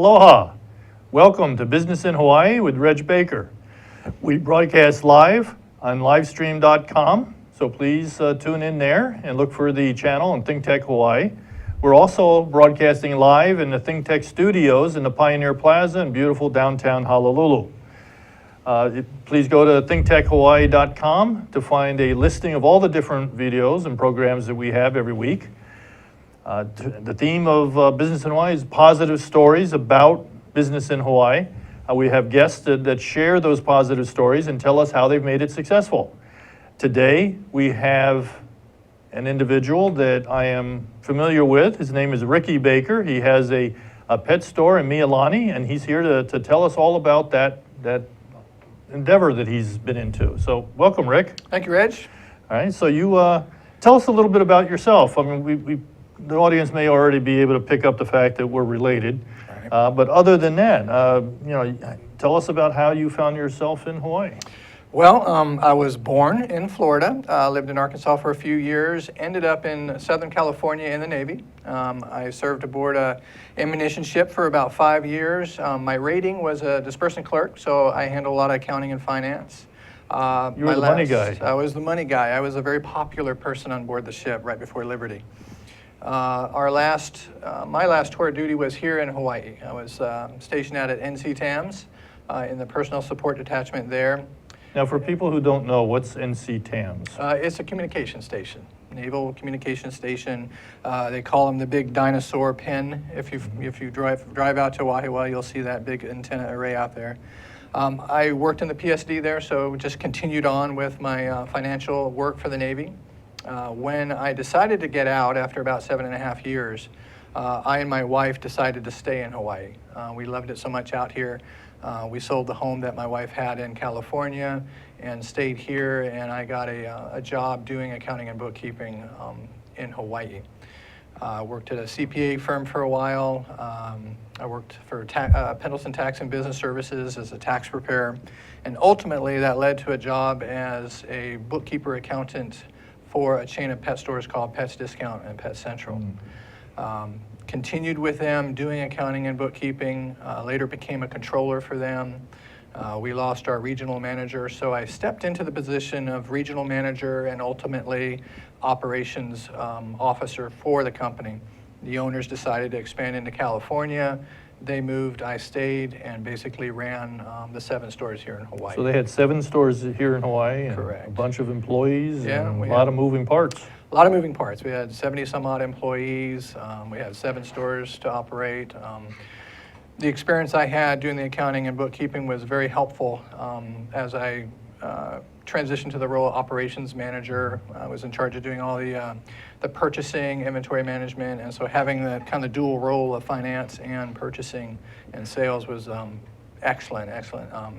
Aloha. Welcome to Business in Hawaii with Reg Baker. We broadcast live on livestream.com, so please tune in there and look for the channel on ThinkTech Hawaii. We're also broadcasting live in the ThinkTech studios in the Pioneer Plaza in beautiful downtown Honolulu. Please go to thinktechhawaii.com to find a listing of all the different videos and programs that we have every week. The theme of Business in Hawaii is positive stories about business in Hawaii. We have guests that share those positive stories and tell us how they've made it successful. Today, we have an individual that I am familiar with. His name is Ricky Baker. He has a pet store in Mililani, and he's here to tell us all about that endeavor that he's been into. So welcome, Rick. Thank you, Reg. All right, so you tell us a little bit about yourself. I mean, the audience may already be able to pick up the fact that we're related, right. But other than that, tell us about how you found yourself in Hawaii. Well, I was born in Florida, lived in Arkansas for a few years, ended up in Southern California in the Navy. I served aboard a ammunition ship for about 5 years. My rating was a disbursement clerk, so I handled a lot of accounting and finance. You were the money guy. I was the money guy. I was a very popular person on board the ship right before Liberty. My last tour of duty was here in Hawaii. I was stationed out at NC TAMS in the personnel support detachment there. Now, for people who don't know, what's NC TAMS? It's a communication station, naval communication station. They call them the big dinosaur pin. If you drive out to Wahiawa, you'll see that big antenna array out there. I worked in the PSD there, so just continued on with my financial work for the Navy. When I decided to get out after about 7.5 years, I and my wife decided to stay in Hawaii. We loved it so much out here. We sold the home that my wife had in California and stayed here, and I got a job doing accounting and bookkeeping in Hawaii. Worked at a CPA firm for a while. I worked for Pendleton Tax and Business Services as a tax preparer, and ultimately that led to a job as a bookkeeper accountant for a chain of pet stores called Pets Discount and Pet Central. Continued with them doing accounting and bookkeeping, later became a controller for them. We lost our regional manager, so I stepped into the position of regional manager and ultimately operations officer for the company. The owners decided to expand into California. They moved, I stayed, and basically ran the 7 stores here in Hawaii. So they had 7 stores here in Hawaii, and correct. A bunch of employees, yeah, and a lot of moving parts. A lot of moving parts. We had 70 some odd employees. We had 7 stores to operate. The experience I had doing the accounting and bookkeeping was very helpful as I transitioned to the role of operations manager. I was in charge of doing all the purchasing, inventory management, and so having the kind of dual role of finance and purchasing and sales was excellent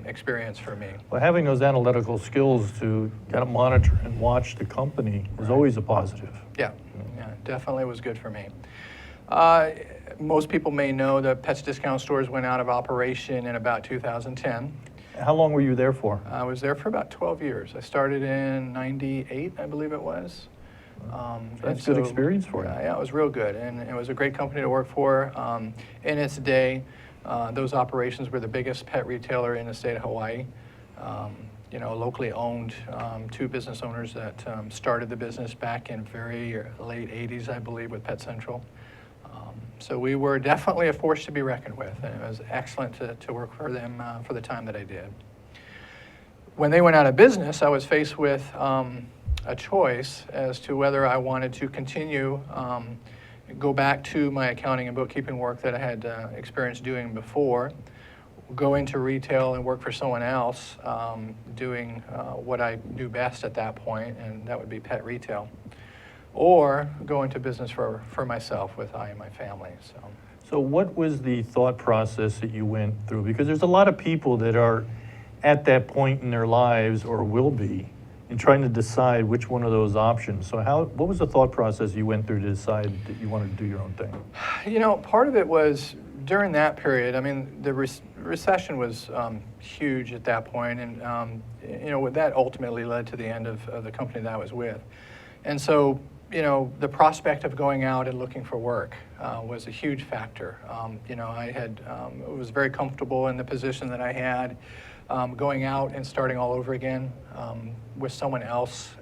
experience for me. Well, having those analytical skills to kind of monitor and watch the company is always a positive. Yeah, definitely was good for me. Most people may know that Pets Discount stores went out of operation in about 2010. How long were you there for? I was there for about 12 years. I started in '98, I believe it was. That's good experience for you. Yeah, it was real good, and it was a great company to work for. In its day, those operations were the biggest pet retailer in the state of Hawaii. Locally owned, 2 business owners that started the business back in very late '80s, I believe, with Pet Central. So we were definitely a force to be reckoned with, and it was excellent to work for them for the time that I did. When they went out of business, I was faced with a choice as to whether I wanted to continue, go back to my accounting and bookkeeping work that I had experienced doing before, go into retail and work for someone else, doing what I do best at that point, and that would be pet retail, or go into business for myself with I and my family. So what was the thought process that you went through? Because there's a lot of people that are at that point in their lives, or will be, in trying to decide which one of those options. So what was the thought process you went through to decide that you wanted to do your own thing? Part of it was during that period. I mean, the recession was huge at that point, and that ultimately led to the end of the company that I was with. And so the prospect of going out and looking for work was a huge factor. I was very comfortable in the position that I had. Going out and starting all over again with someone else,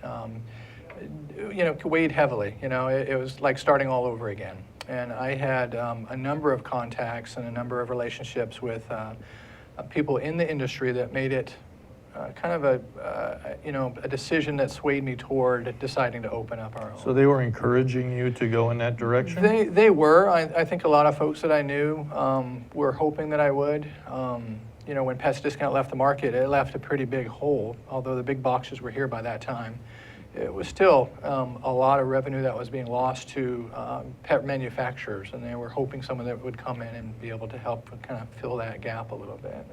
weighed heavily. It was like starting all over again. And I had a number of contacts and a number of relationships with people in the industry that made it kind of a decision that swayed me toward deciding to open up our own. So they were encouraging you to go in that direction? They were. I think a lot of folks that I knew were hoping that I would. When Pets Discount left the market, it left a pretty big hole. Although the big boxes were here by that time, it was still a lot of revenue that was being lost to pet manufacturers, and they were hoping someone that would come in and be able to help kind of fill that gap a little bit.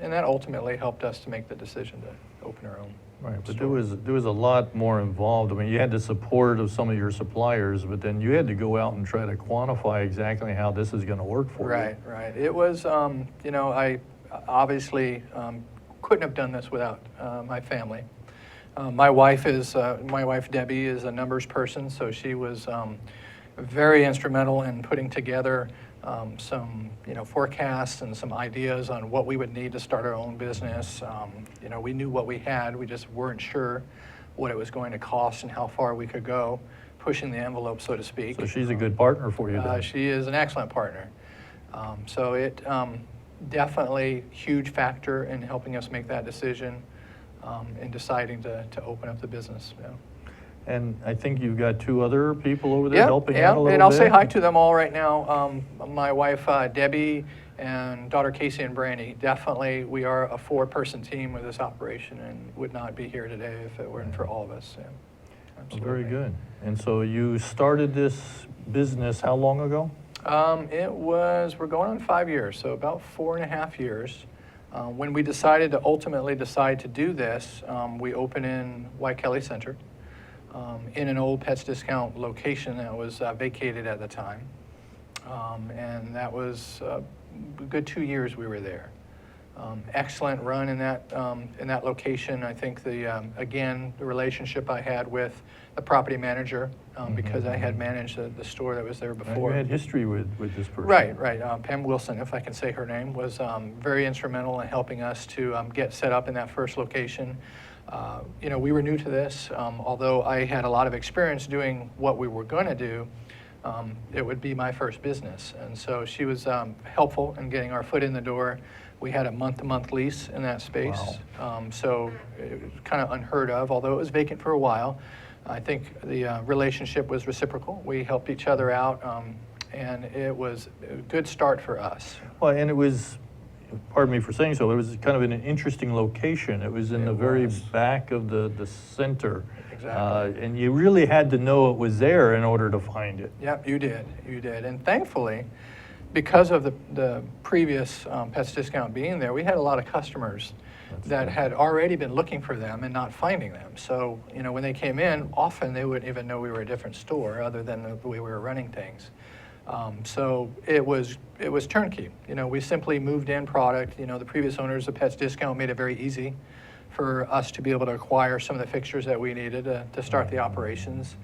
And that ultimately helped us to make the decision to open our own. Right, but store. there was a lot more involved. I mean, you had the support of some of your suppliers, but then you had to go out and try to quantify exactly how this is going to work for you. Right. It was, I obviously couldn't have done this without my family. My wife Debbie is a numbers person, so she was very instrumental in putting together some forecasts and some ideas on what we would need to start our own business. We knew what we had, we just weren't sure what it was going to cost and how far we could go, pushing the envelope, so to speak. So she's a good partner for you then. She is an excellent partner. So it definitely huge factor in helping us make that decision in deciding to open up the business. Yeah. And I think you've got two other people over there helping out a little bit. And I'll say hi to them all right now. My wife, Debbie, and daughter Casey and Brandy. Definitely, we are a 4-person team with this operation and would not be here today if it weren't for all of us. Yeah. Well, very good. And so you started this business how long ago? We're going on 5 years, so about 4.5 years. When we decided to ultimately decide to do this, we opened in White Kelly Center. In an old Pets Discount location that was vacated at the time. And that was a good 2 years we were there. Excellent run in that location. I think again, the relationship I had with the property manager, because I had managed the store that was there before. You had history with this person. Right. Pam Wilson, if I can say her name, was very instrumental in helping us to get set up in that first location. We were new to this. Although I had a lot of experience doing what we were going to do, it would be my first business. And so she was helpful in getting our foot in the door. We had a month-to-month lease in that space. Wow. So it was kind of unheard of, although it was vacant for a while. I think the relationship was reciprocal. We helped each other out, and it was a good start for us. Well, and it was, pardon me for saying so, it was kind of in an interesting location. It was in the very back of the center. Exactly. And you really had to know it was there in order to find it. Yep, you did. And thankfully, because of the previous Pets Discount being there, we had a lot of customers that had already been looking for them and not finding them. So, when they came in, often they wouldn't even know we were a different store other than the way we were running things. So it was turnkey. We simply moved in product. The previous owners of Pets Discount made it very easy for us to be able to acquire some of the fixtures that we needed to start the operations.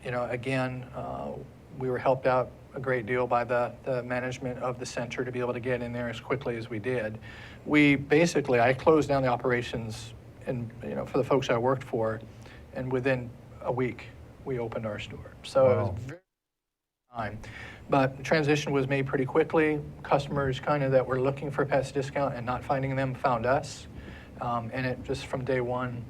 Again, we were helped out a great deal by the management of the center to be able to get in there as quickly as we did. I closed down the operations for the folks I worked for, and within a week we opened our store. So wow. It was very time. But transition was made pretty quickly. Customers kind of that were looking for Pets Discount and not finding them found us. And it just from day one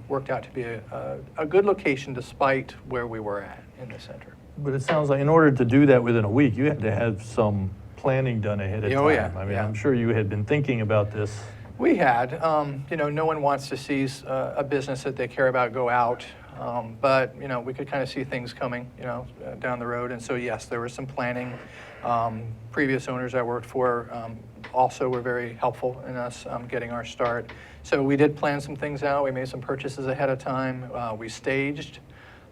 worked out to be a good location despite where we were at in the center. But it sounds like in order to do that within a week, you had to have some planning done ahead of time. Oh, yeah. I mean, I'm sure you had been thinking about this. We had. No one wants to see a business that they care about go out. But we could kind of see things coming, down the road. And so, yes, there was some planning. Previous owners I worked for also were very helpful in us getting our start. So we did plan some things out. We made some purchases ahead of time. We staged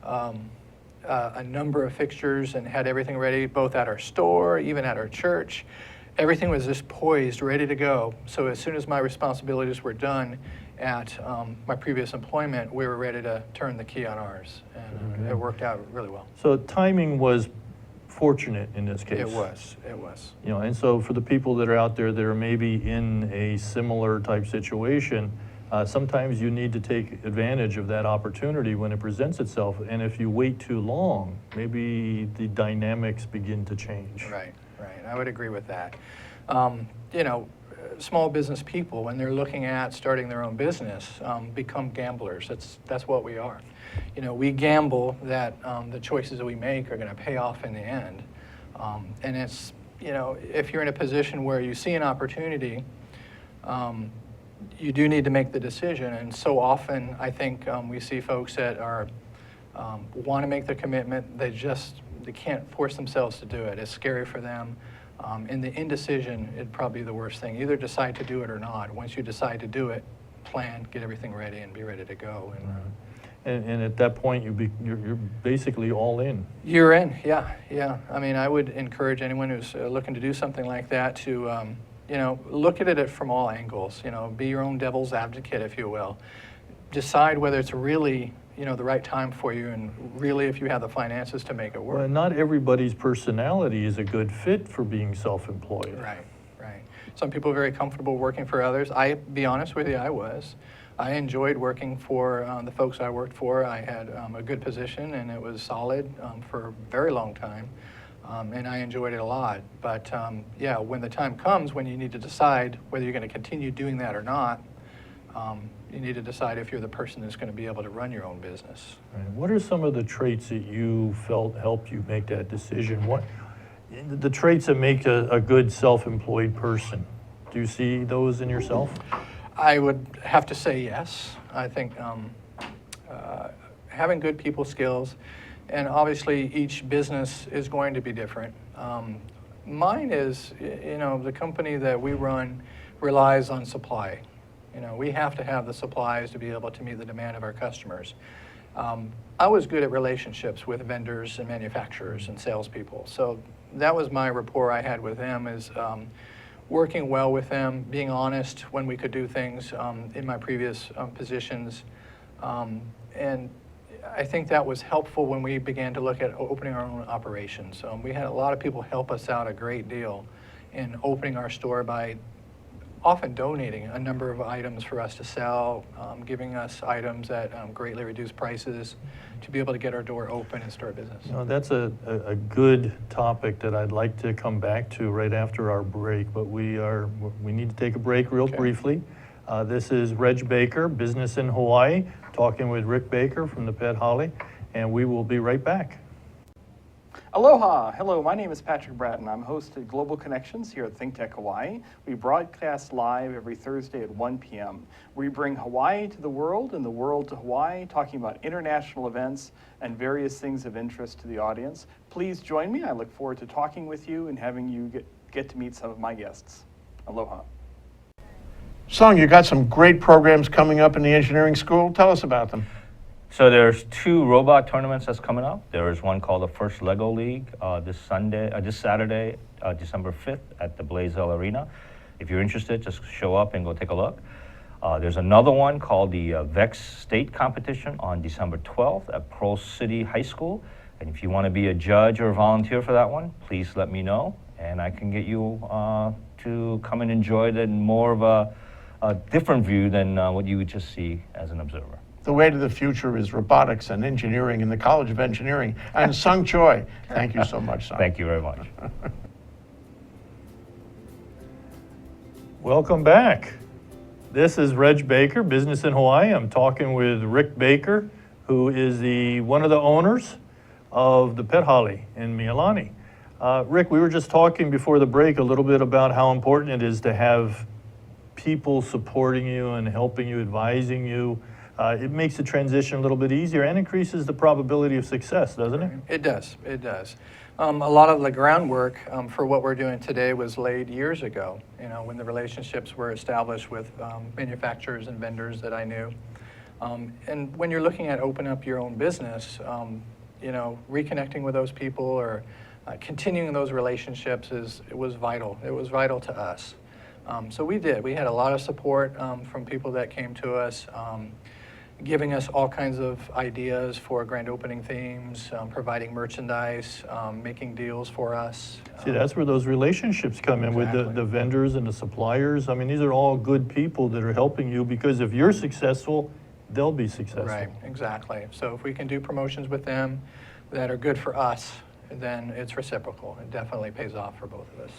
a number of fixtures and had everything ready, both at our store, even at our church. Everything was just poised, ready to go. So as soon as my responsibilities were done, at my previous employment, we were ready to turn the key on ours, and it worked out really well. So timing was fortunate in this case. It was. You know, and so for the people that are out there that are maybe in a similar type situation, sometimes you need to take advantage of that opportunity when it presents itself. And if you wait too long, maybe the dynamics begin to change. Right. I would agree with that. You know, small business people, when they're looking at starting their own business, become gamblers. That's what we are. You know, we gamble that the choices that we make are going to pay off in the end. And it's, you know, if you're in a position where you see an opportunity, you do need to make the decision. And so often, I think we see folks that are want to make the commitment. They can't force themselves to do it. It's scary for them. And the indecision is probably the worst thing. Either decide to do it or not. Once you decide to do it, plan, get everything ready, and be ready to go. And at that point, you're basically all in. You're in, yeah. I mean, I would encourage anyone who's looking to do something like that to, you know, look at it from all angles. You know, be your own devil's advocate, if you will. Decide whether it's really, you know, the right time for you, and really if you have the finances to make it work. Well, not everybody's personality is a good fit for being self-employed. Right. Some people are very comfortable working for others. I, be honest with you, I was. I enjoyed working for the folks I worked for. I had a good position, and it was solid for a very long time, and I enjoyed it a lot. But yeah, when the time comes when you need to decide whether you're going to continue doing that or not, you need to decide if you're the person that's going to be able to run your own business. Right. What are some of the traits that you felt helped you make that decision? What the traits that make a good self-employed person? Do you see those in yourself? I would have to say yes. I think having good people skills, and obviously each business is going to be different. Mine is, you know, the company that we run relies on supply. You know, we have to have the supplies to be able to meet the demand of our customers. I was good at relationships with vendors and manufacturers and salespeople. So that was my rapport I had with them, is working well with them, being honest when we could do things in my previous positions. And I think that was helpful when we began to look at opening our own operations. We had a lot of people help us out a great deal in opening our store by often donating a number of items for us to sell, giving us items at greatly reduced prices to be able to get our door open and start business. You know, that's a good topic that I'd like to come back to right after our break, but we need to take a break real briefly. This is Reg Baker, Business in Hawaii, talking with Rick Baker from the Pet Hale, and we will be right back. Aloha! Hello, my name is Patrick Bratton. I'm host at Global Connections here at ThinkTech Hawaii. We broadcast live every Thursday at 1 p.m. We bring Hawaii to the world and the world to Hawaii, talking about international events and various things of interest to the audience. Please join me. I look forward to talking with you and having you get to meet some of my guests. Aloha. Sung, you got some great programs coming up in the engineering school. Tell us about them. So there's 2 robot tournaments that's coming up. There is one called the First Lego League this Saturday, December 5th at the Blaisdell Arena. If you're interested, just show up and go take a look. There's another one called the VEX State Competition on December 12th at Pearl City High School. And if you want to be a judge or volunteer for that one, please let me know, and I can get you to come and enjoy it in more of a different view than what you would just see as an observer. The way to the future is robotics and engineering in the College of Engineering. And Sung Choi, thank you so much, Sung. Thank you very much. Welcome back. This is Reg Baker, Business in Hawaii. I'm talking with Rick Baker, who is one of the owners of the Pet Hale in Mililani. Rick, we were just talking before the break a little bit about how important it is to have people supporting you and helping you, advising you. It makes the transition a little bit easier and increases the probability of success, doesn't it? It does. A lot of the groundwork for what we're doing today was laid years ago, you know, when the relationships were established with manufacturers and vendors that I knew. And when you're looking at opening up your own business, you know, reconnecting with those people or continuing those relationships was vital. It was vital to us. So we did. We had a lot of support from people that came to us, giving us all kinds of ideas for grand opening themes, providing merchandise, making deals for us. See, that's where those relationships come in with Exactly. the vendors and the suppliers. I mean, these are all good people that are helping you, because if you're successful, they'll be successful. Right, exactly. So if we can do promotions with them that are good for us, then it's reciprocal. It definitely pays off for both of us.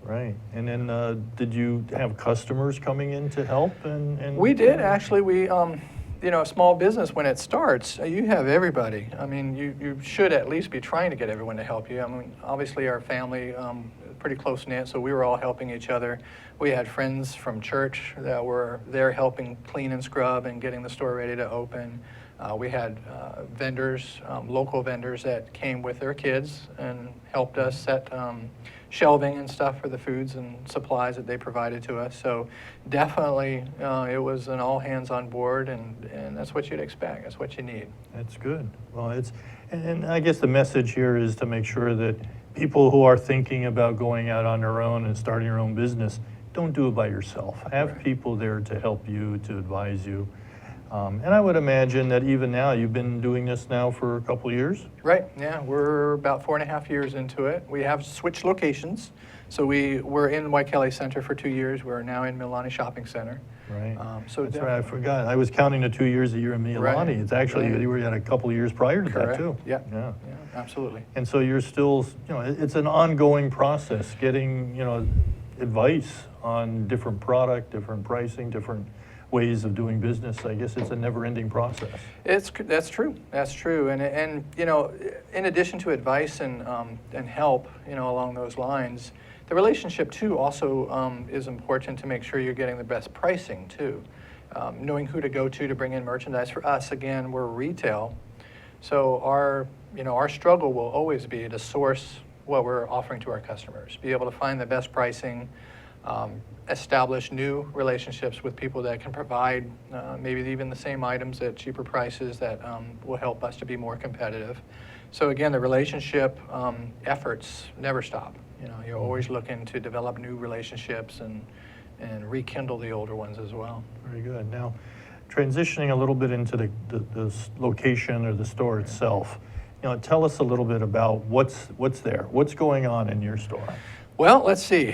Right. And then did you have customers coming in to help? And We did, actually. We, you know, a small business, when it starts, you have everybody. I mean, you should at least be trying to get everyone to help you. I mean, obviously our family, pretty close-knit, so we were all helping each other. We had friends from church that were there helping clean and scrub and getting the store ready to open. We had vendors, local vendors that came with their kids and helped us set shelving and stuff for the foods and supplies that they provided to us. So definitely it was an all hands on board, and that's what you'd expect. That's what you need. That's good. Well, and I guess the message here is to make sure that people who are thinking about going out on their own and starting your own business, don't do it by yourself. Have Right. people there to help you, to advise you. And I would imagine that even now, you've been doing this now for a couple of years? Right, yeah, we're about 4.5 years into it. We have switched locations. So we were in Waikele Center for 2 years. We're now in Mililani Shopping Center. Right. So That's right, I definitely- forgot. I was counting the 2 years that you're in Mililani. Right. It's actually, Right. you were at a couple of years prior to that, Correct. too. Yeah. Yeah. Yeah, absolutely. And so you're still, it's an ongoing process, getting, advice on different product, different pricing, different ways of doing business. I guess it's a never-ending process. That's true. That's true. And in addition to advice and help, along those lines, the relationship too also is important to make sure you're getting the best pricing too. Knowing who to go to bring in merchandise. For us, again, we're retail, so our struggle will always be to source what we're offering to our customers, be able to find the best pricing, establish new relationships with people that can provide maybe even the same items at cheaper prices that will help us to be more competitive. So again, the relationship efforts never stop. You're always looking to develop new relationships and rekindle the older ones as well. Very good. Now, transitioning a little bit into the location or the store itself, tell us a little bit about what's there, what's going on in your store. Well, let's see.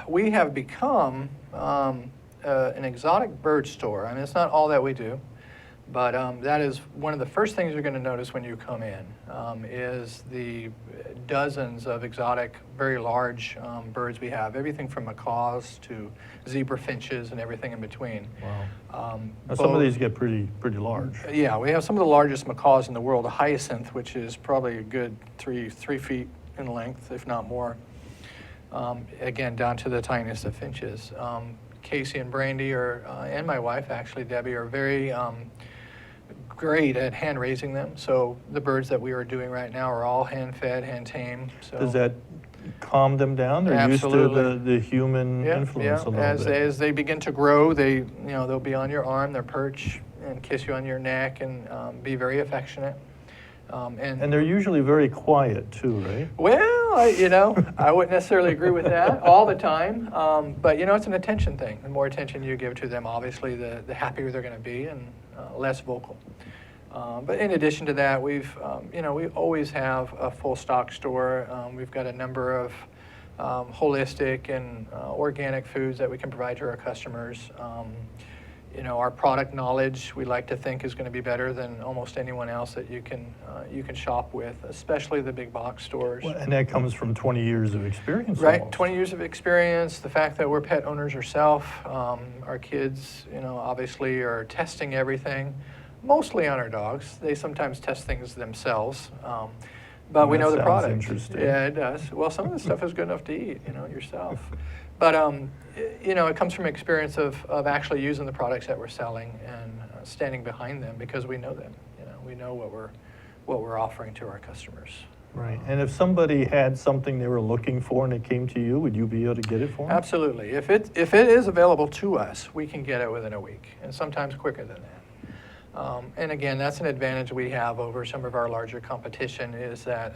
We have become an exotic bird store. I mean, it's not all that we do, but that is one of the first things you're going to notice when you come in, is the dozens of exotic, very large birds we have. Everything from macaws to zebra finches and everything in between. Wow. Now, some of these get pretty large. Yeah, we have some of the largest macaws in the world. A hyacinth, which is probably a good three feet in length, if not more. Again, down to the tiniest of finches. Casey and Brandy and my wife, actually, Debbie, are very great at hand raising them. So the birds that we are doing right now are all hand fed, hand tamed. So Does that calm them down? They're Absolutely. used to the human influence a little bit. As they begin to grow, they'll be on your arm, they'll perch and kiss you on your neck and be very affectionate. And they're usually very quiet too, right? Well, I wouldn't necessarily agree with that all the time, but it's an attention thing. The more attention you give to them, obviously, the happier they're going to be and less vocal. But in addition to that, we always have a full stock store. We've got a number of holistic and organic foods that we can provide to our customers. Our product knowledge, we like to think, is going to be better than almost anyone else that you can shop with, especially the big box stores. Well, and that comes from 20 years of experience. Right, almost. 20 years of experience, the fact that we're pet owners ourselves, our kids, obviously are testing everything, mostly on our dogs. They sometimes test things themselves, but we That know the sounds product. interesting. Yeah, it does. Well, some of the stuff is good enough to eat, yourself. But, it comes from experience of actually using the products that we're selling and standing behind them because we know them. We know what we're offering to our customers. Right. And if somebody had something they were looking for and it came to you, would you be able to get it for them? Absolutely. If it is available to us, we can get it within a week, and sometimes quicker than that. And again, that's an advantage we have over some of our larger competition is that,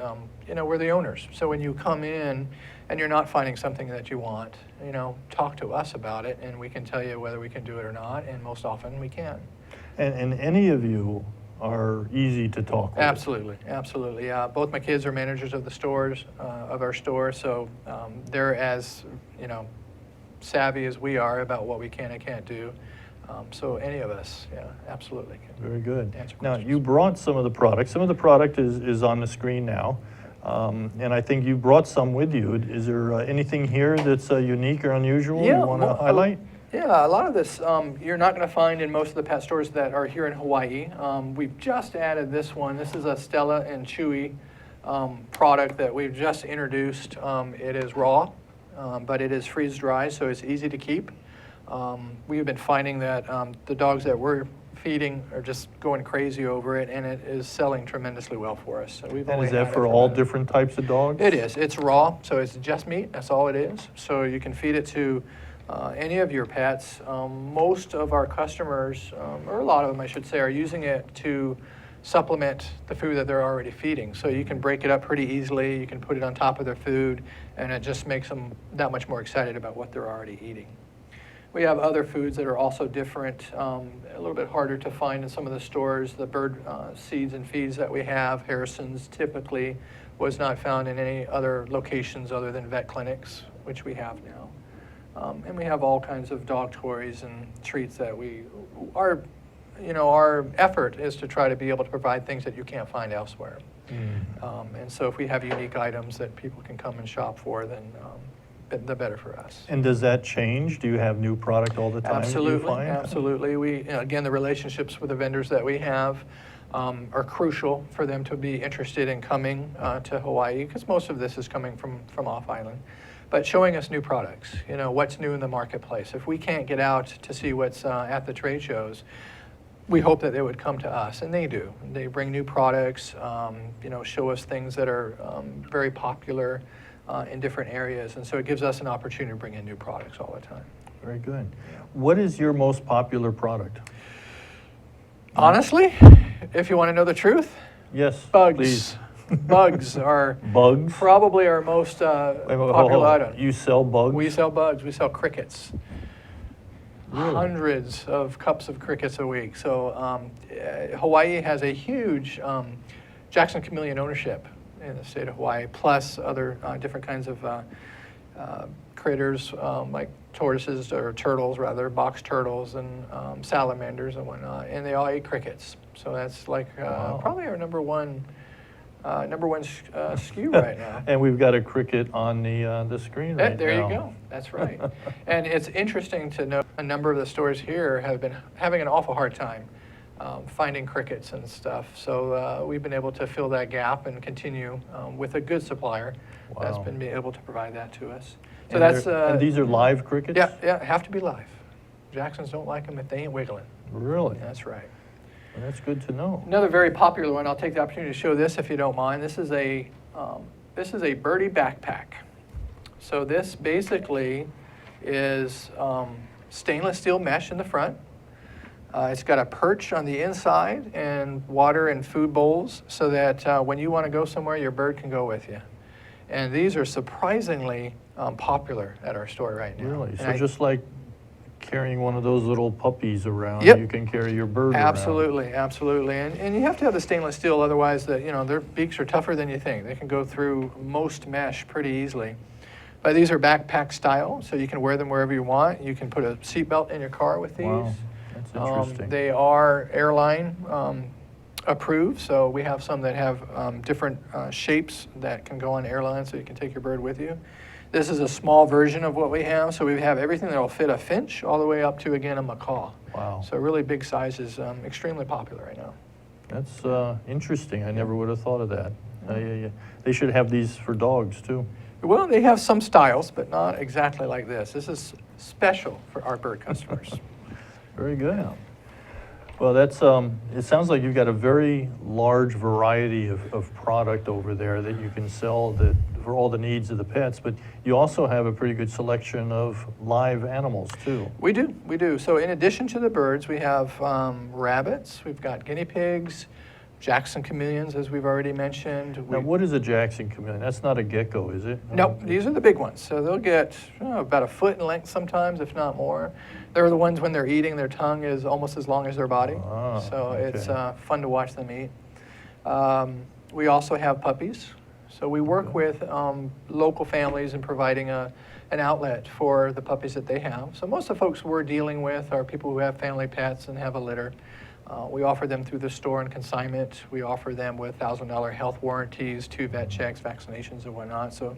we're the owners. So when you come in and you're not finding something that you want, talk to us about it and we can tell you whether we can do it or not, and most often we can. And any of you are easy to talk with. Absolutely, absolutely. Both my kids are managers of the stores, of our store, so they're as, savvy as we are about what we can and can't do. So any of us, absolutely. Can Very good. answer Now, questions. you brought some of the product. Some of the product is on the screen now. And I think you brought some with you. Is there anything here that's unique or unusual you want to highlight? Yeah, a lot of this you're not going to find in most of the pet stores that are here in Hawaii. We've just added this one. This is a Stella and Chewy product that we've just introduced. It is raw, but it is freeze dry, so it's easy to keep. We've been finding that the dogs that we're feeding are just going crazy over it, and it is selling tremendously well for us. So we've And only is had that it for all about- different types of dogs? It is. It's raw, so it's just meat. That's all it is. So you can feed it to any of your pets. Most of our customers, or a lot of them I should say, are using it to supplement the food that they're already feeding. So you can break it up pretty easily. You can put it on top of their food, and it just makes them that much more excited about what they're already eating. We have other foods that are also different, a little bit harder to find in some of the stores. The bird seeds and feeds that we have, Harrison's typically, was not found in any other locations other than vet clinics, which we have now. And we have all kinds of dog toys and treats that our effort is to try to be able to provide things that you can't find elsewhere. And so if we have unique items that people can come and shop for, then the better for us. And does that change? Do you have new product all the time that you Absolutely, find? absolutely. Again, the relationships with the vendors that we have are crucial for them to be interested in coming to Hawaii, because most of this is coming from off-island. But showing us new products, what's new in the marketplace. If we can't get out to see what's at the trade shows, we hope that they would come to us, and they do. They bring new products, show us things that are very popular in different areas, and so it gives us an opportunity to bring in new products all the time. Very good. What is your most popular product? Honestly, if you want to know the truth, Yes, bugs. please. Bugs are Bugs? probably our most Wait, hold popular on. item. You sell bugs? We sell bugs. We sell crickets. Really? Hundreds of cups of crickets a week. So Hawaii has a huge Jackson chameleon ownership in the state of Hawaii, plus other different kinds of critters like tortoises or turtles, rather, box turtles and salamanders and whatnot, and they all eat crickets. So that's like Wow. probably our number one SKU right now. And we've got a cricket on the screen right There now. you go. That's right. And it's interesting to know a number of the stores here have been having an awful hard time finding crickets and stuff. So we've been able to fill that gap and continue with a good supplier that's Wow. been able to provide that to us. So And that's and these are live crickets? yeah, have to be live. Jacksons don't like them if they ain't wiggling. Really? That's right. Well, that's good to know. Another very popular one. I'll take the opportunity to show this if you don't mind. This is a birdie backpack. So this basically is stainless steel mesh in the front. It's got a perch on the inside and water and food bowls so that when you want to go somewhere, your bird can go with you. And these are surprisingly popular at our store right now. Really? And So I- just like carrying one of those little puppies around, Yep. you can carry your bird around. Absolutely, absolutely. And you have to have the stainless steel, otherwise their beaks are tougher than you think. They can go through most mesh pretty easily. But these are backpack style, so you can wear them wherever you want. You can put a seatbelt in your car with these. Wow, that's interesting. They are airline approved, so we have some that have different shapes that can go on airlines, so you can take your bird with you. This is a small version of what we have, so we have everything that will fit a finch all the way up to, again, a macaw. Wow. So really big sizes, extremely popular right now. That's interesting. I never would have thought of that. They should have these for dogs too. Well, they have some styles, but not exactly like this. This is special for our bird customers. Very good. Well, that's, it sounds like you've got a very large variety of product over there that you can sell for all the needs of the pets, but you also have a pretty good selection of live animals too. We do. So in addition to the birds, we have rabbits, we've got guinea pigs, Jackson chameleons, as we've already mentioned. Now, what is a Jackson chameleon? That's not a gecko, is it? Nope, these are the big ones. So they'll get about a foot in length sometimes, if not more. They're the ones when they're eating, their tongue is almost as long as their body. Ah, So it's okay. fun to watch them eat. We also have puppies. So we work with local families in providing an outlet for the puppies that they have. So most of the folks we're dealing with are people who have family pets and have a litter. We offer them through the store and consignment. We offer them with $1,000 health warranties, 2 vet checks, vaccinations, and whatnot. So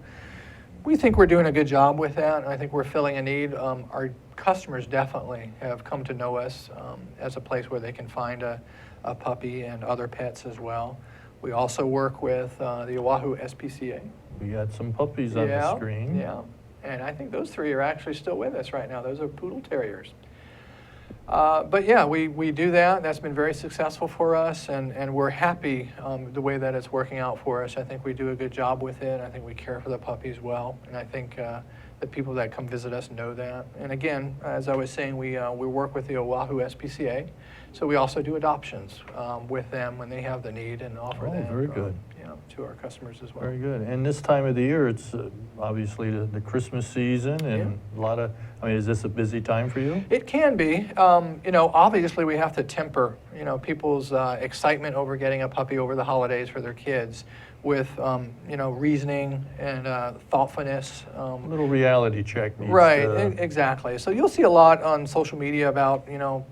we think we're doing a good job with that, and I think we're filling a need. Our customers definitely have come to know us as a place where they can find a puppy and other pets as well. We also work with the Oahu SPCA. We got some puppies on the screen. Yeah, and I think those 3 are actually still with us right now. Those are poodle terriers. But yeah, we do that. That's been very successful for us, and we're happy the way that it's working out for us. I think we do a good job with it. I think we care for the puppies well, and I think the people that come visit us know that. And again, as I was saying, we work with the Oahu SPCA, so we also do adoptions with them when they have the need and offer Oh, them very good. to our customers as well. Very good. And this time of the year, it's obviously the Christmas season and a lot of, I mean, is this a busy time for you? It can be. Obviously we have to temper, people's excitement over getting a puppy over the holidays for their kids with, reasoning and thoughtfulness. A little reality check needs Right, to- exactly. So you'll see a lot on social media about,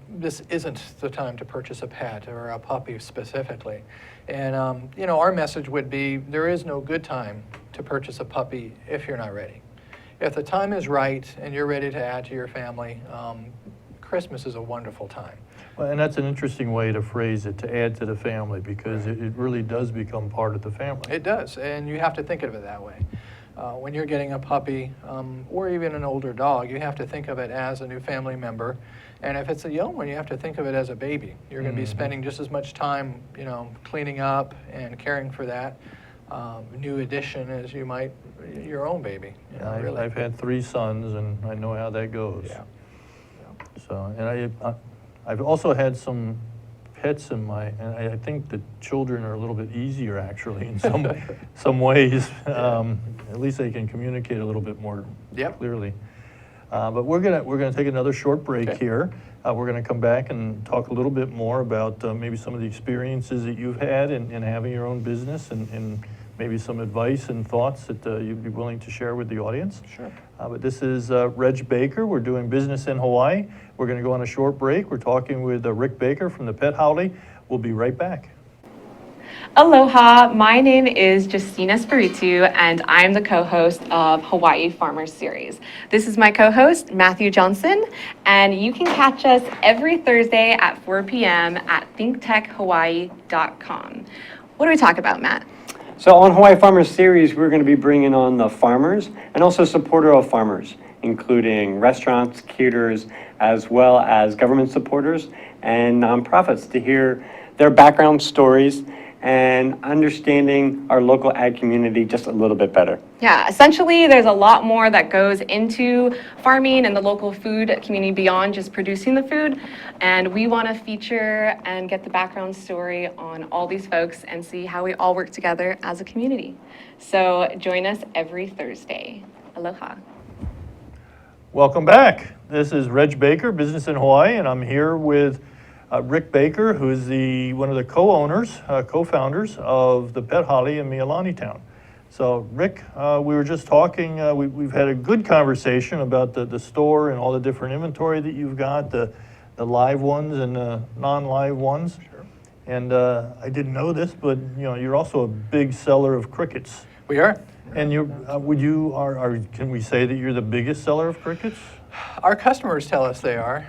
this isn't the time to purchase a pet or a puppy specifically. And, our message would be there is no good time to purchase a puppy if you're not ready. If the time is right and you're ready to add to your family, Christmas is a wonderful time. Well, and that's an interesting way to phrase it, to add to the family, because it really does become part of the family. It does, and you have to think of it that way. When you're getting a puppy or even an older dog, you have to think of it as a new family member. And if it's a young one, you have to think of it as a baby. You're going to be spending just as much time, cleaning up and caring for that new addition as you might your own baby. Really. I've had 3 sons, and I know how that goes. Yeah. So, and I've also had some pets and I think the children are a little bit easier actually in some ways. At least they can communicate a little bit more clearly. But we're gonna take another short break here. We're gonna come back and talk a little bit more about maybe some of the experiences that you've had in having your own business and maybe some advice and thoughts that you'd be willing to share with the audience. Sure. But this is Reg Baker. We're doing business in Hawaii. We're going to go on a short break. We're talking with Rick Baker from the Pet Hale. We'll be right back. Aloha, my name is Justina Spiritu, and I'm the co-host of Hawaii Farmers Series. This is my co-host, Matthew Johnson, and you can catch us every Thursday at 4 p.m. at thinktechhawaii.com. What do we talk about, Matt? So on Hawaii Farmers Series, we're going to be bringing on the farmers and also supporter of farmers, including restaurants, caterers, as well as government supporters and nonprofits to hear their background stories and understanding our local ag community just a little bit better. Yeah, essentially there's a lot more that goes into farming and the local food community beyond just producing the food. And we want to feature and get the background story on all these folks and see how we all work together as a community. So join us every Thursday. Aloha. Welcome back. This is Reg Baker, Business in Hawaii, and I'm here with Rick Baker, who is one of the co-owners, co-founders of the Pet Hale in Mililani town. So Rick, we were just talking, we've had a good conversation about the store and all the different inventory that you've got, the live ones and the non-live ones. Sure. And I didn't know this, but you're also a big seller of crickets. We are. And can we say that you're the biggest seller of crickets? Our customers tell us they are.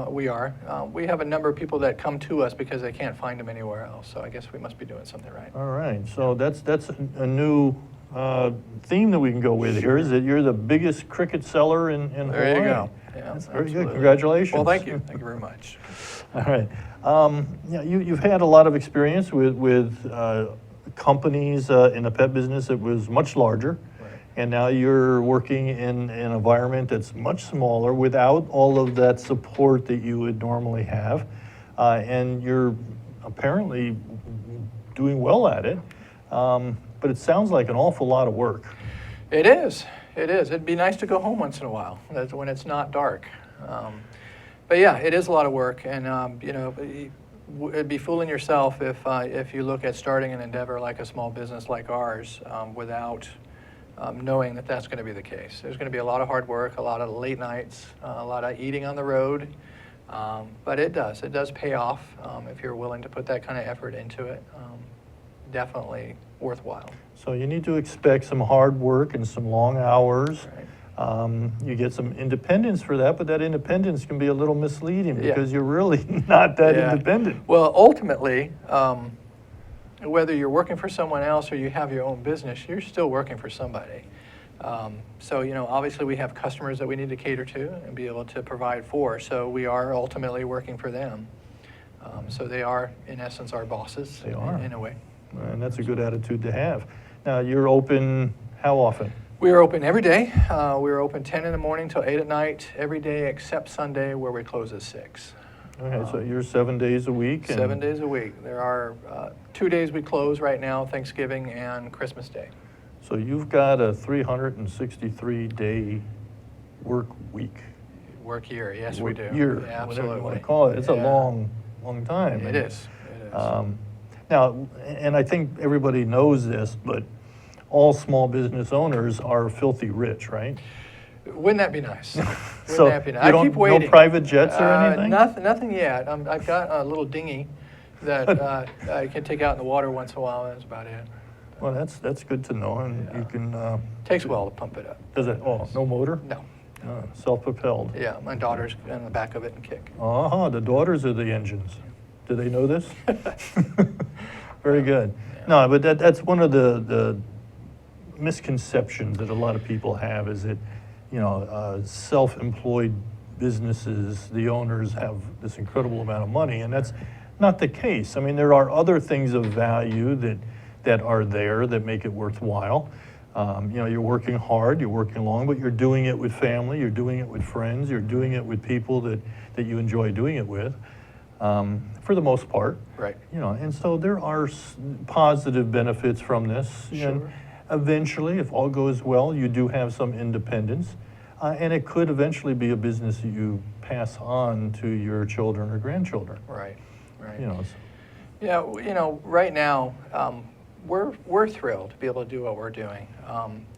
We are. We have a number of people that come to us because they can't find them anywhere else. So I guess we must be doing something right. All right. So that's a new theme that we can go with here is that you're the biggest cricket seller in Hawaii. There you go. Yeah, That's very absolutely. good. Congratulations. Well, thank you. Thank you very much. All right. Yeah, you've had a lot of experience with companies in the pet business that was much larger. Right. And now you're working in an environment that's much smaller without all of that support that you would normally have. And you're apparently doing well at it. But it sounds like an awful lot of work. It is. It is. It'd be nice to go home once in a while. That's when it's not dark. But yeah, it is a lot of work, and you know, it'd be fooling yourself if you look at starting an endeavor like a small business like ours without knowing that that's going to be the case. There's going to be a lot of hard work, a lot of late nights, a lot of eating on the road, but it does pay off if you're willing to put that kind of effort into it. Definitely worthwhile. So you need to expect some hard work and some long hours. Right. You get some independence for that, but that independence can be a little misleading Yeah. because you're really not that Yeah. independent. Well, ultimately, whether you're working for someone else or you have your own business, you're still working for somebody. So, you know, obviously we have customers that we need to cater to and be able to provide for. So we are ultimately working for them. So they are, in essence, our bosses. They are. In a way. And that's a good attitude to have. Now, you're open how often? We are open every day. We're open 10 in the morning till 8 at night, every day except Sunday, where we close at 6. Okay, so you're 7 days a week? and- 7 days a week. There are 2 days we close right now, Thanksgiving and Christmas Day. So you've got a 363-day work week. Work year, yes, we do. Year, Yeah, whatever you want absolutely. to call it. It's a Yeah. long time. It And, is. It is. Now, and I think everybody knows this, but all small business owners are filthy rich, right? Wouldn't that be nice? Wouldn't So that be nice? you I don't- keep waiting. no private jets or anything? Nothing yet. I've got a little dinghy that I can take out in the water once in a while, and that's about it. Well, that's good to know, and you can, Takes a while to pump it up. does it, no motor? No. Self-propelled? Yeah, my daughter's in the back of it and kick. The daughters are the engines. Do they know this? Very good. No, but that's one of the misconceptions that a lot of people have is that, you know, self-employed businesses, the owners have this incredible amount of money, and that's not the case. I mean, there are other things of value that are there that make it worthwhile. You know, you're working hard, you're working long, but you're doing it with family, you're doing it with friends, you're doing it with people that you enjoy doing it with, for the most part. Right. You know, and so there are positive benefits from this. Sure. And eventually, if all goes well, you do have some independence, and it could eventually be a business that you pass on to your children or grandchildren. Right. Right. You know, Yeah, you know, right now, we're thrilled to be able to do what we're doing.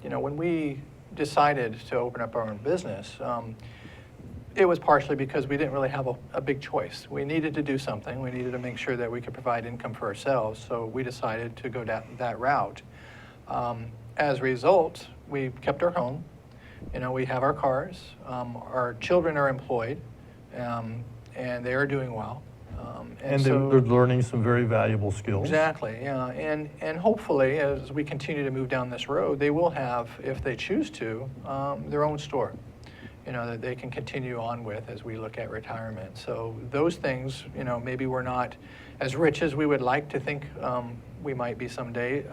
You know, when we decided to open up our own business, it was partially because we didn't really have a big choice. We needed to do something. We needed to make sure that we could provide income for ourselves, so we decided to go that route. As a result, we kept our home. You know, we have our cars. Our children are employed, and they are doing well. and so- they're learning some very valuable skills. Exactly, yeah, and hopefully, as we continue to move down this road, they will have, if they choose to, their own store, you know, that they can continue on with as we look at retirement. So those things, you know, maybe we're not as rich as we would like to think we might be someday.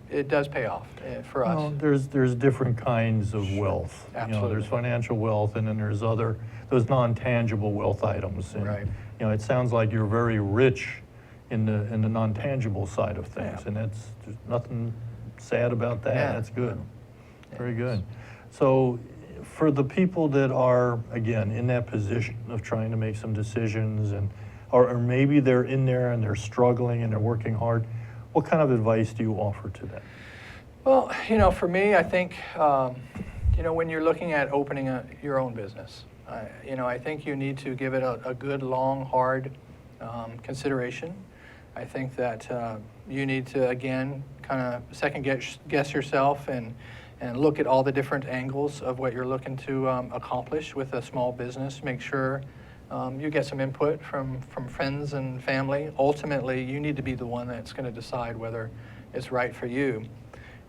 It does pay off for us. Well, there's different kinds of wealth. You know, Absolutely. there's financial wealth, and then there's those non-tangible wealth items. And, Right. you know, it sounds like you're very rich in the non-tangible side of things, Yeah. and there's nothing sad about that. Yeah. That's good. Very Yes. good. So for the people that are, again, in that position of trying to make some decisions, or maybe they're in there and they're struggling and they're working hard, what kind of advice do you offer to them? Well, you know, for me, I think, you know, when you're looking at opening your own business, you know, I think you need to give it a good, long, hard consideration. I think that you need to, again, kind of second guess yourself and look at all the different angles of what you're looking to accomplish with a small business. Make sure you get some input from friends and family. Ultimately, you need to be the one that's going to decide whether it's right for you.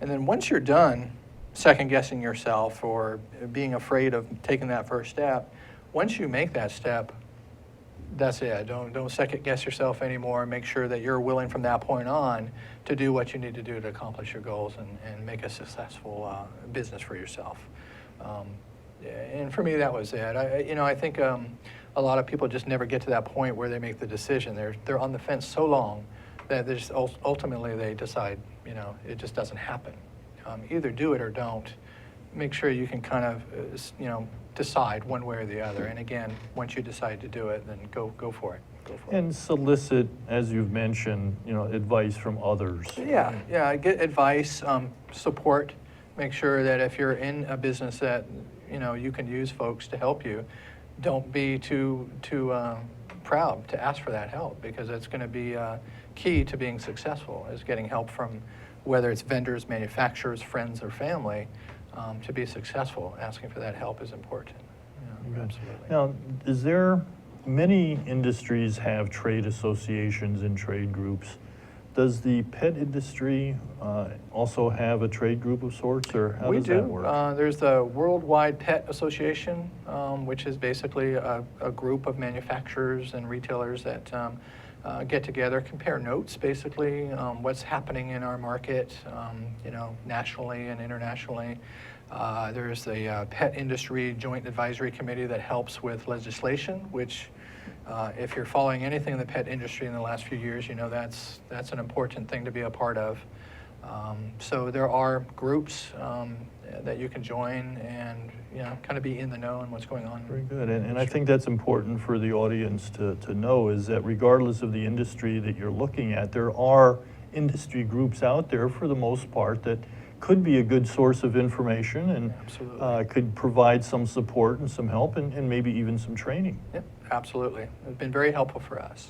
And then once you're done second guessing yourself or being afraid of taking that first step, once you make that step, that's it. Don't second guess yourself anymore. Make sure that you're willing from that point on to do what you need to do to accomplish your goals and make a successful business for yourself. And for me, that was it. I think a lot of people just never get to that point where they make the decision. They're on the fence so long that they just ultimately they decide, it just doesn't happen. Either do it or don't. Make sure you can kind of, decide one way or the other. And again, once you decide to do it, then go for it. Go for it. And solicit, as you've mentioned, advice from others. Yeah. Get advice, support. Make sure that if you're in a business that you can use folks to help you, don't be too proud to ask for that help, because that's going to be key to being successful, is getting help from whether it's vendors, manufacturers, friends, or family. To be successful, asking for that help is important. Yeah, absolutely. Now, is there, many industries have trade associations and trade groups. Does the pet industry also have a trade group of sorts, or how does that work? There's the Worldwide Pet Association, which is basically a group of manufacturers and retailers that get together, compare notes, basically, what's happening in our market, nationally and internationally. There's the Pet Industry Joint Advisory Committee that helps with legislation, which if you're following anything in the pet industry in the last few years, that's an important thing to be a part of. So there are groups that you can join and kind of be in the know on what's going on. Very good, and I think that's important for the audience to know, is that regardless of the industry that you're looking at, there are industry groups out there for the most part that could be a good source of information and could provide some support and some help and maybe even some training. Yep, absolutely. It's been very helpful for us.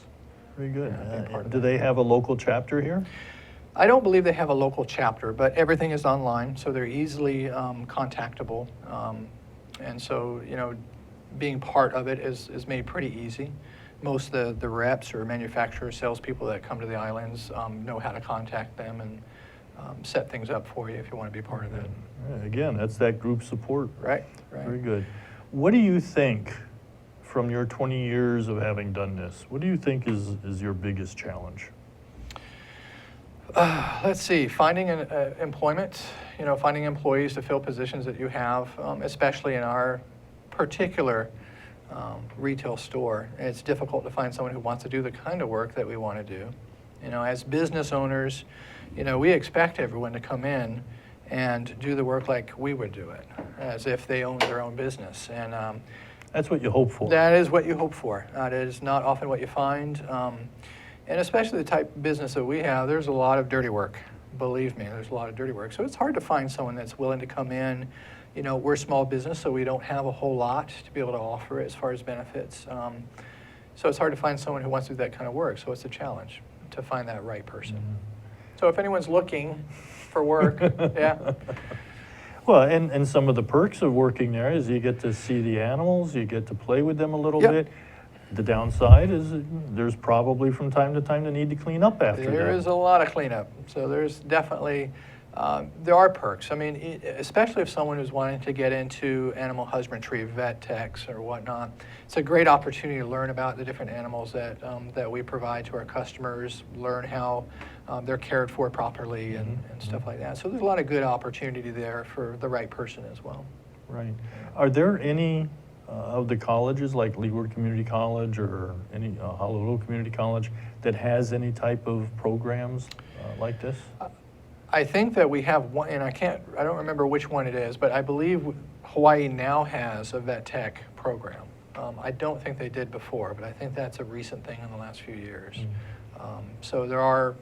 Very good. Yeah, Do they have a local chapter here? I don't believe they have a local chapter, but everything is online, so they're easily contactable. And so, being part of it is made pretty easy. Most of the reps or manufacturers, salespeople that come to the islands know how to contact them and set things up for you if you want to be part of that. Again, that's that group support. Right. Very good. What do you think, from your 20 years of having done this, what do you think is your biggest challenge? Let's see, finding employment, finding employees to fill positions that you have, especially in our particular retail store. It's difficult to find someone who wants to do the kind of work that we want to do. As business owners, we expect everyone to come in and do the work like we would do it, as if they owned their own business. And that's what you hope for. That is what you hope for. That is not often what you find. And especially the type of business that we have, there's a lot of dirty work. Believe me, there's a lot of dirty work. So it's hard to find someone that's willing to come in. We're a small business, so we don't have a whole lot to be able to offer as far as benefits. So it's hard to find someone who wants to do that kind of work. So it's a challenge to find that right person. Mm-hmm. So if anyone's looking for work, yeah. Well, and some of the perks of working there is you get to see the animals, you get to play with them a little Yep. bit. The downside is there's probably from time to time the need to clean up after that. There is a lot of cleanup. So there's definitely, there are perks. I mean, especially if someone who's wanting to get into animal husbandry, vet techs or whatnot, it's a great opportunity to learn about the different animals that we provide to our customers, learn how they're cared for properly and stuff like that. So there's a lot of good opportunity there for the right person as well. Right. Are there any of the colleges, like Leeward Community College or any Honolulu Community College, that has any type of programs like this? I think that we have one, and I don't remember which one it is, but I believe Hawaii now has a vet tech program. I don't think they did before, but I think that's a recent thing in the last few years. So there are,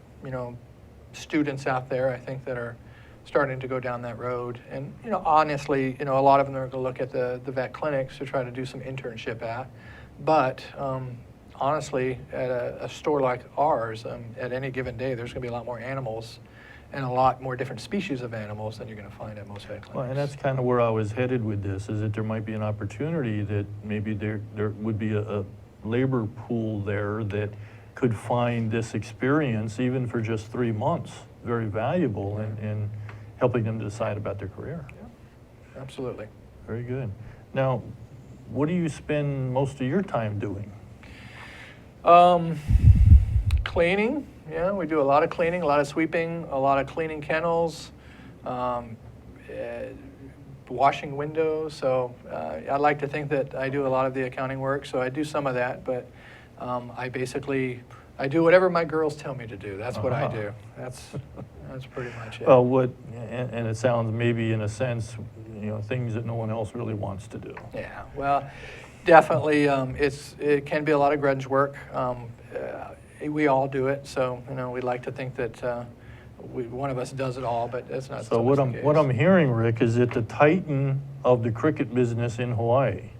students out there, I think, that are starting to go down that road. And, honestly, a lot of them are going to look at the vet clinics to try to do some internship at. But honestly, at a store like ours, at any given day, there's going to be a lot more animals and a lot more different species of animals than you're going to find at most vet clinics. Well, and that's kind of where I was headed with this, is that there might be an opportunity that maybe there would be a labor pool there that could find this experience, even for just 3 months, very valuable, and helping them decide about their career. Absolutely. Very good. Now, what do you spend most of your time doing? Cleaning, yeah, we do a lot of cleaning, a lot of sweeping, a lot of cleaning kennels, washing windows. So I like to think that I do a lot of the accounting work, so I do some of that, but I do whatever my girls tell me to do. That's what I do. That's pretty much it. Well, and it sounds maybe in a sense, things that no one else really wants to do. Yeah, well, definitely, it can be a lot of grudge work. We all do it, so we like to think that one of us does it all, but that's not. So what I'm hearing, Rick, is that the titan of the cricket business in Hawaii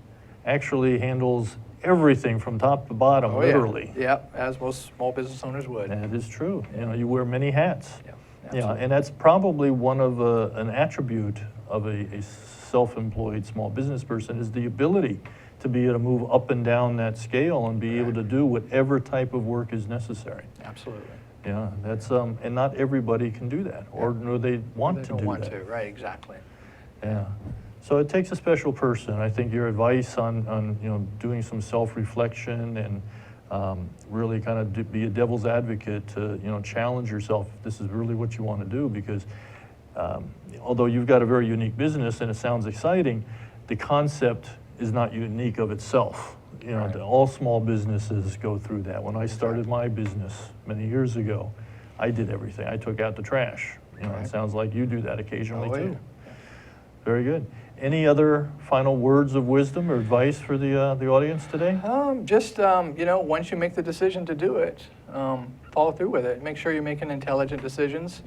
actually handles everything from top to bottom, literally. Yeah, as most small business owners would. That is true. You wear many hats. Yeah, Yeah, absolutely. and that's probably one of an attribute of a self-employed small business person is the ability to be able to move up and down that scale and be able to do whatever type of work is necessary. Absolutely. Yeah, that's and not everybody can do that, or nor they want They to don't do want that. to, right? Exactly. Yeah. So it takes a special person. I think your advice on doing some self-reflection and really kind of be a devil's advocate to challenge yourself if this is really what you want to do, because although you've got a very unique business and it sounds exciting, the concept is not unique of itself. Right. All small businesses go through that. When I started my business many years ago, I did everything. I took out the trash. Right. It sounds like you do that occasionally Oh, too. yeah. Very good. Any other final words of wisdom or advice for the audience today? Once you make the decision to do it, follow through with it. Make sure you're making intelligent decisions.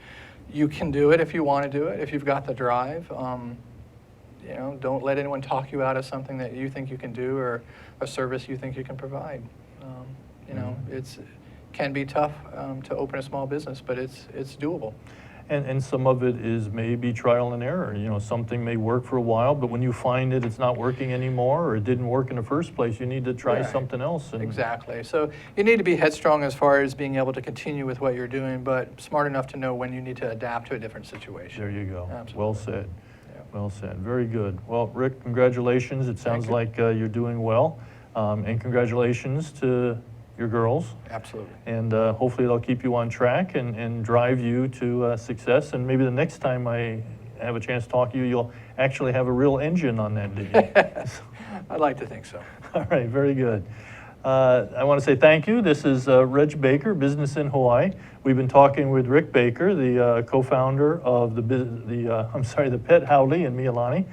You can do it if you want to do it, if you've got the drive. Don't let anyone talk you out of something that you think you can do or a service you think you can provide. It can be tough to open a small business, but it's doable. And some of it is maybe trial and error. Something may work for a while, but when you find it's not working anymore, or it didn't work in the first place, you need to try Right. something else. Exactly. So you need to be headstrong as far as being able to continue with what you're doing, but smart enough to know when you need to adapt to a different situation. There you go. Absolutely. Well said. Yeah. Well said. Very good. Well, Rick, congratulations. It sounds you. like you're doing well. And congratulations to your girls. Absolutely. And hopefully they'll keep you on track and drive you to success. And maybe the next time I have a chance to talk to you, you'll actually have a real engine on that day. I'd like to think so. All right, very good. I want to say thank you. This is Reg Baker, Business in Hawaii. We've been talking with Rick Baker, the co-founder of the Pet Hale in Mililani,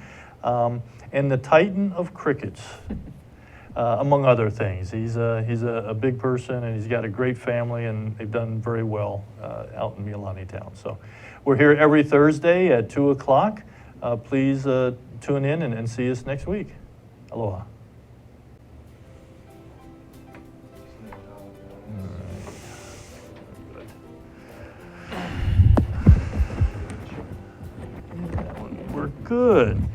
and the titan of crickets. Among other things. He's a big person, and he's got a great family, and they've done very well out in Mililani town. So we're here every Thursday at 2 o'clock. Please tune in and see us next week. Aloha. We're good.